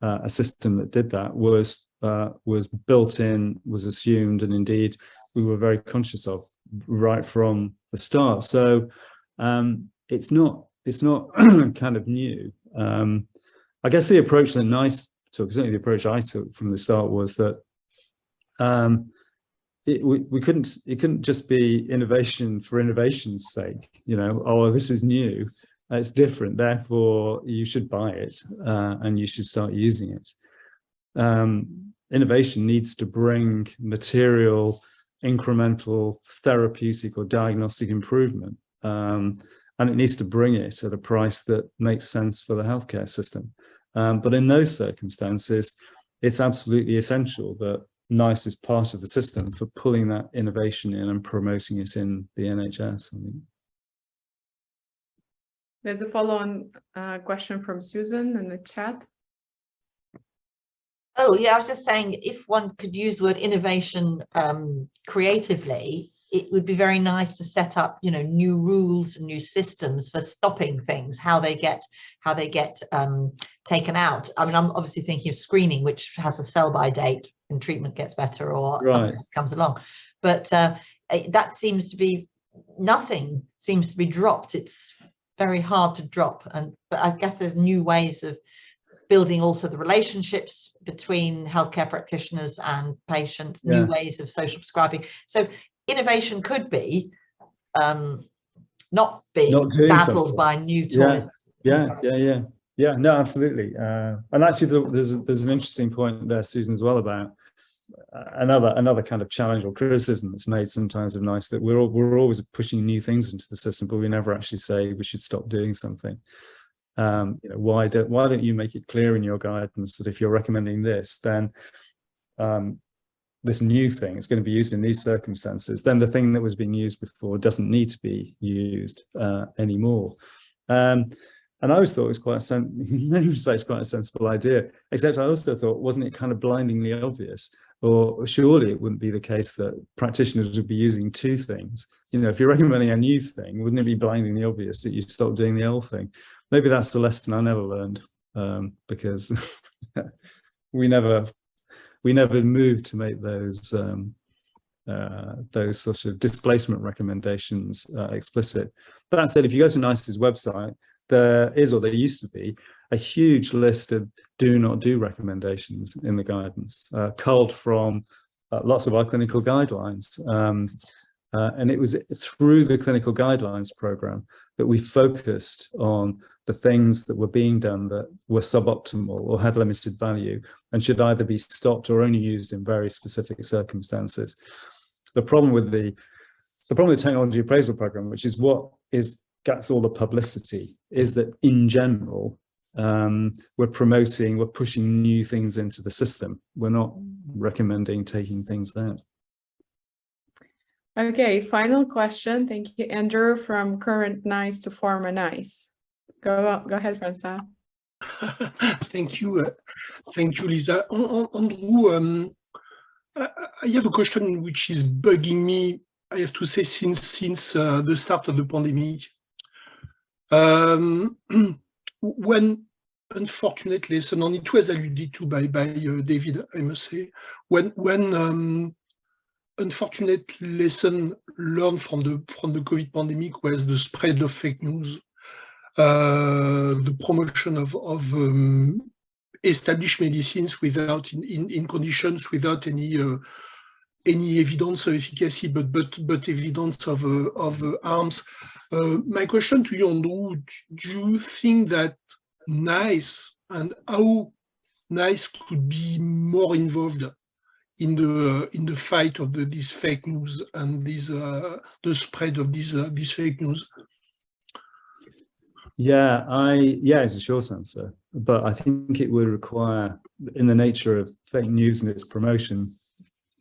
a system that did that was built in, was assumed, and indeed we were very conscious of right from the start. So it's not kind of new. I guess the approach that NICE took, certainly the approach I took from the start, was that it couldn't just be innovation for innovation's sake. You know, oh, this is new. It's different, therefore you should buy it and you should start using it. Innovation needs to bring material, incremental, therapeutic or diagnostic improvement, and it needs to bring it at a price that makes sense for the healthcare system. But in those circumstances, it's absolutely essential that NICE is part of the system for pulling that innovation in and promoting it in the NHS. I think. There's a follow-on question from Susan in the chat. Oh, yeah, I was just saying, if one could use the word innovation creatively, it would be very nice to set up, you know, new rules and new systems for stopping things, how they get taken out. I mean, I'm obviously thinking of screening, which has a sell-by date and treatment gets better or something else comes along. But that seems to be, nothing seems to be dropped. It's very hard to drop. But I guess there's new ways of building also the relationships between healthcare practitioners and patients, new ways of social prescribing. So innovation could be not being dazzled by new toys. Yeah, no, absolutely. And actually there's an interesting point there, Susan, as well, about another kind of challenge or criticism that's made sometimes of NICE, that we're always pushing new things into the system, but we never actually say we should stop doing something. You know, why don't you make it clear in your guidance that if you're recommending this, then this new thing is going to be used in these circumstances, then the thing that was being used before doesn't need to be used anymore. And I always thought it was in many respects quite a sensible idea, except I also thought, wasn't it kind of blindingly obvious? Or surely it wouldn't be the case that practitioners would be using two things. You know, if you're recommending a new thing, wouldn't it be blindingly obvious that you stop doing the old thing? Maybe that's the lesson I never learned, because we never moved to make those sort of displacement recommendations explicit. But that said, if you go to NICE's website, there is, or there used to be, a huge list of do not do recommendations in the guidance, culled from lots of our clinical guidelines. And it was through the clinical guidelines program that we focused on the things that were being done that were suboptimal or had limited value and should either be stopped or only used in very specific circumstances. The problem with the technology appraisal program, which is what gets all the publicity, is that in general, we're pushing new things into the system. We're not recommending taking things out. Okay, final question. Thank you, Andrew, from current NICE to former NICE. Go ahead, Francois. Thank you, Lisa. Andrew, I have a question which is bugging me, I have to say, since the start of the pandemic. When, unfortunately, and it was alluded to by David, I must say, when unfortunate lesson learned from the COVID pandemic was the spread of fake news, the promotion of established medicines without in conditions without any evidence of efficacy, but evidence of harms. My question to you, Andrew, do you think that NICE and how NICE could be more involved in the fight of these fake news and the spread of these fake news? Yeah, it's a short answer, but I think it would require, in the nature of fake news and its promotion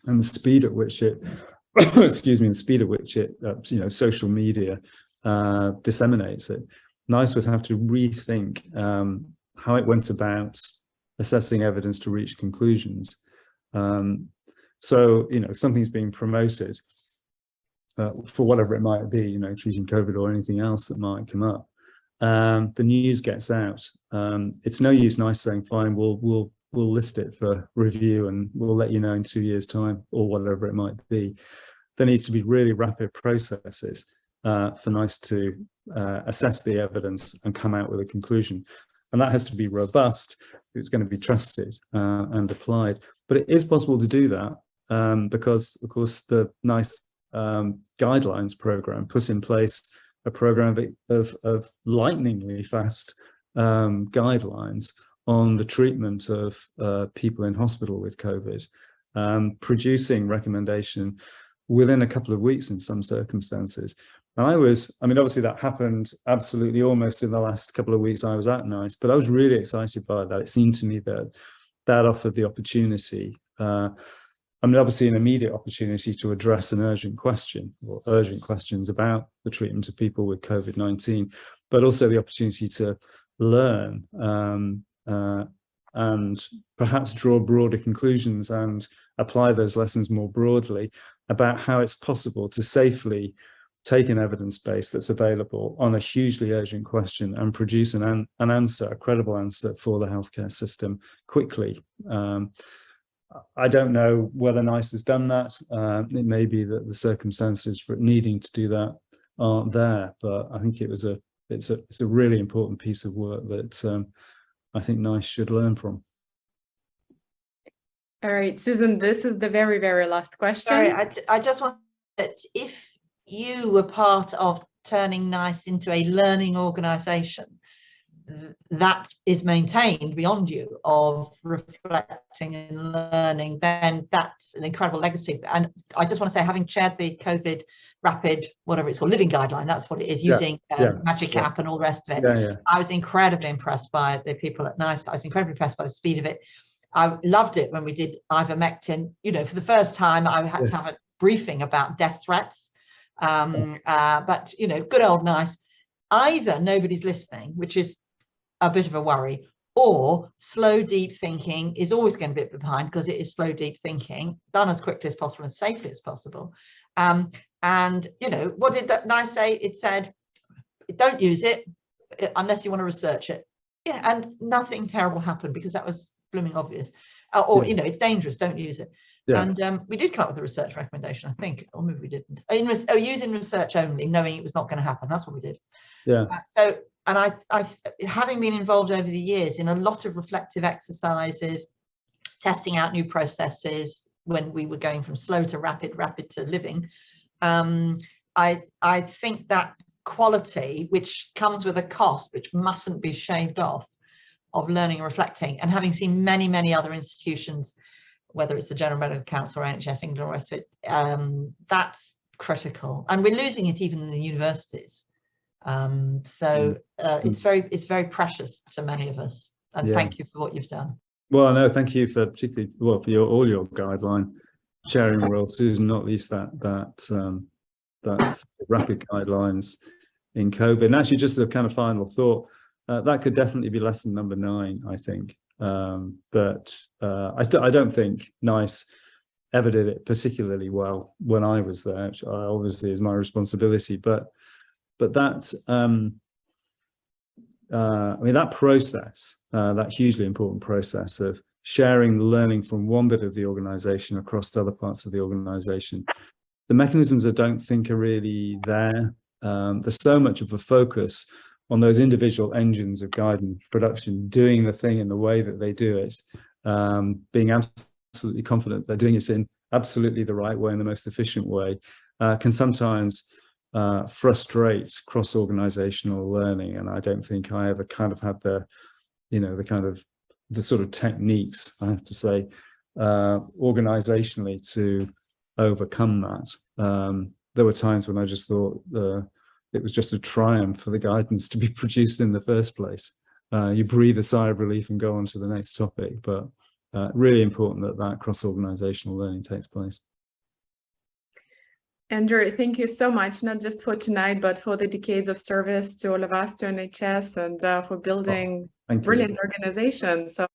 and the speed at which it, excuse me, the speed at which it, social media disseminates it, NICE would have to rethink how it went about assessing evidence to reach conclusions. So, if something's being promoted for whatever it might be, treating COVID or anything else that might come up, the news gets out. It's no use NICE saying, fine, we'll list it for review and we'll let you know in 2 years' time or whatever it might be. There needs to be really rapid processes for NICE to assess the evidence and come out with a conclusion. And that has to be robust. It's going to be trusted and applied. But it is possible to do that because, of course, the NICE guidelines program puts in place a program of lightningly fast guidelines on the treatment of people in hospital with COVID, producing recommendation within a couple of weeks in some circumstances. And obviously that happened absolutely almost in the last couple of weeks I was at NICE, but I was really excited by that. It seemed to me that offered the opportunity. I mean, obviously an immediate opportunity to address an urgent question or urgent questions about the treatment of people with COVID-19, but also the opportunity to learn and perhaps draw broader conclusions and apply those lessons more broadly about how it's possible to safely take an evidence base that's available on a hugely urgent question and produce an answer, a credible answer for the healthcare system quickly. I don't know whether NICE has done that. It may be that the circumstances for needing to do that aren't there, but I think it's a really important piece of work that I think NICE should learn from. All right, Susan, this is the very, very last question. Sorry, I just want that if you were part of turning NICE into a learning organization that is maintained beyond you of reflecting and learning, then that's an incredible legacy. And I just want to say, having chaired the COVID rapid, whatever it's called, living guideline, that's what it is, using Magic App and all the rest of it. I was incredibly impressed by the people at NICE. I was incredibly impressed by the speed of it. I loved it when we did ivermectin. You know, for the first time, I had to have a briefing about death threats. But, you know, good old NICE. Either nobody's listening, which is a bit of a worry, or slow, deep thinking is always going to be behind, because it is slow, deep thinking done as quickly as possible, as safely as possible. And, you know, what did that NICE say? It said, don't use it unless you want to research it. Yeah, and nothing terrible happened, because that was blooming obvious. Or, you know, it's dangerous, don't use it. And we did come up with a research recommendation, I think, or maybe we didn't. Using research only, knowing it was not going to happen. That's what we did. So, and I, having been involved over the years in a lot of reflective exercises, testing out new processes when we were going from slow to rapid to living, I think that quality, which comes with a cost, which mustn't be shaved off, of learning and reflecting, and having seen many, many other institutions, whether it's the General Medical Council or NHS England or the rest of it, that's critical. And we're losing it even in the universities. It's very precious to many of us. And thank you for what you've done. Well, no, thank you for particularly, well, for all your guideline sharing role, Susan, not least that's rapid guidelines in COVID. And actually, just a kind of final thought, that could definitely be lesson number 9, I think. I don't think NICE ever did it particularly well when I was there, which obviously is my responsibility. But that, I mean, that process, that hugely important process of sharing the learning from one bit of the organization across to other parts of the organization, the mechanisms I don't think are really there. There's so much of a focus on those individual engines of guidance production doing the thing in the way that they do it, being absolutely confident they're doing it in absolutely the right way and the most efficient way, can sometimes frustrate cross-organizational learning. And I don't think I ever kind of had the sort of techniques, I have to say, organizationally to overcome that. There were times when I just thought it was just a triumph for the guidance to be produced in the first place. You breathe a sigh of relief and go on to the next topic, but really important that cross-organizational learning takes place. Andrew, thank you so much, not just for tonight, but for the decades of service to all of us, to NHS, and for building brilliant organizations. So